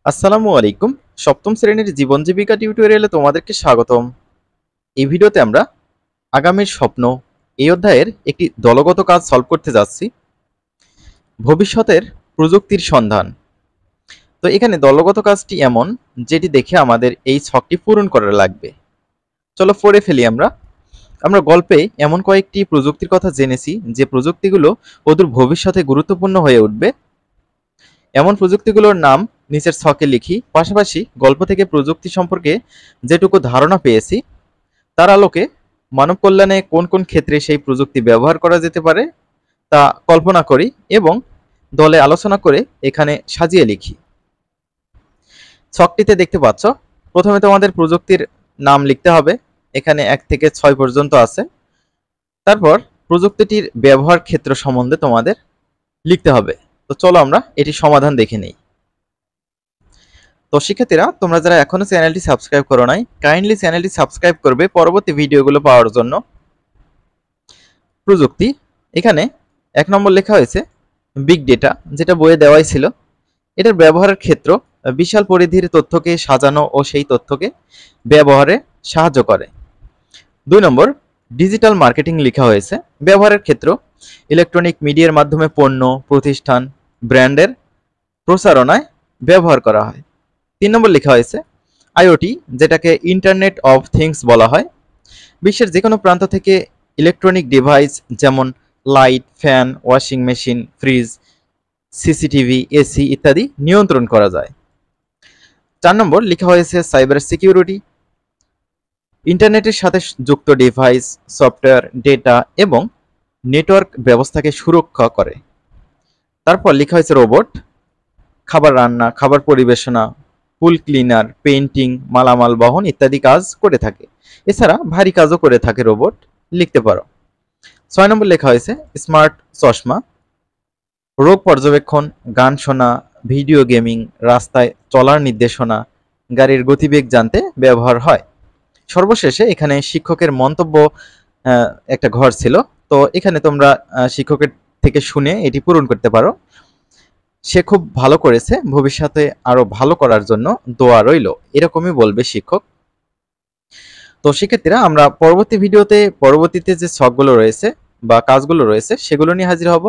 আসসালামু আলাইকুম। সপ্তম শ্রেণীর জীবন জীবিকা টিউটোরিয়ালে তোমাদেরকে স্বাগতম। এই ভিডিওতে আমরা আগামীর স্বপ্ন এই অধ্যায়ের একটি দলগত কাজ সলভ করতে যাচ্ছি। ভবিষ্যতের প্রযুক্তির সন্ধান। তো এখানে দলগত কাজটি এমন যেটি দেখে আমাদের এই ছকটি পূরণ করা লাগবে। চলো পড়ে ফেলি আমরা। আমরা গল্পে এমন কয়েকটি প্রযুক্তির কথা জেনেছি যে প্রযুক্তিগুলো অদূর ভবিষ্যতে গুরুত্বপূর্ণ হয়ে উঠবে। এমন প্রযুক্তিগুলোর নাম নিচের ছকে লিখি। পাশাপাশি গল্প থেকে প্রযুক্তি সম্পর্কে যেটুকু ধারণা পেয়েছি তার আলোকে মানব কল্যাণে কোন কোন ক্ষেত্রে সেই প্রযুক্তি ব্যবহার করা যেতে পারে তা কল্পনা করি এবং দলে আলোচনা করে এখানে সাজিয়ে লিখি। ছকটিতে দেখতে পাচ্ছ, প্রথমে তোমাদের প্রযুক্তির নাম লিখতে হবে। এখানে 1 থেকে 6 পর্যন্ত আছে। তারপর প্রযুক্তিটির ব্যবহার ক্ষেত্র সম্বন্ধে তোমাদের লিখতে হবে। তো চলো আমরা এটি সমাধান দেখে নেই। তো শিক্ষার্থীরা, তোমরা যারা এখনো চ্যানেলটি সাবস্ক্রাইব করো নাই, কাইন্ডলি চ্যানেলটি সাবস্ক্রাইব করবে পরবর্তী ভিডিওগুলো পাওয়ার জন্য। প্রযুক্তি, এখানে 1 নম্বর লেখা হয়েছে বিগ ডেটা, যেটা বইয়ে দেওয়াই ছিল। এটার ব্যবহারের ক্ষেত্র বিশাল পরিধির তথ্যকে সাজানো ও সেই তথ্যকে ব্যবহারে সাহায্য করে। 2 নম্বর ডিজিটাল মার্কেটিং লেখা হয়েছে। ব্যবহারের ক্ষেত্র ইলেকট্রনিক মিডিয়ার মাধ্যমে পণ্য, প্রতিষ্ঠান, ব্র্যান্ডের প্রচারণায় ব্যবহার করা হয়। 3 নম্বর লেখা হয়েছে আইওটি, যেটাকে ইন্টারনেট অফ থিংস বলা হয়। বিশ্বের যে কোনো প্রান্ত থেকে ইলেকট্রনিক ডিভাইস যেমন light, fan, washing machine, fridge, CCTV, AC ইত্যাদি নিয়ন্ত্রণ করা যায়। 4 নম্বর লেখা হয়েছে সাইবার সিকিউরিটি, ইন্টারনেটের সাথে যুক্ত ডিভাইস, সফটওয়্যার, ডেটা এবং নেটওয়ার্ক ব্যবস্থাকে সুরক্ষা করে। তারপর লেখা হয়েছে রোবট, খাবার রান্না, খাবার পরিবেশনা, পুল ক্লিনার, পেইন্টিং, মালামাল বহন ইত্যাদি কাজ করে থাকে। এছাড়া ভারী কাজও করে থাকে রোবট, লিখতে পারো। 6 নম্বর লেখা হয়েছে স্মার্ট চশমা, রোগ পর্যবেক্ষণ, গান শোনা, ভিডিও গেমিং, রাস্তায় চলার নির্দেশনা, গাড়ির গতিবেগ জানতে ব্যবহার হয়। সর্বশেষে এখানে শিক্ষকের মন্তব্য একটা ঘর ছিল। তো এখানে তোমরা শিক্ষকের থেকে শুনে এটি পূরণ করতে পারো। সে খুব ভালো করেছে, ভবিষ্যতে আরো ভালো করার জন্য দোয়া রইল, এরকমই বলবে শিক্ষক। তো শিক্ষার্থীরা, আমরা পরবর্তী ভিডিওতে পরবর্তীতে যে ছকগুলো রয়েছে বা কাজগুলো রয়েছে সেগুলো নিয়ে হাজির হব।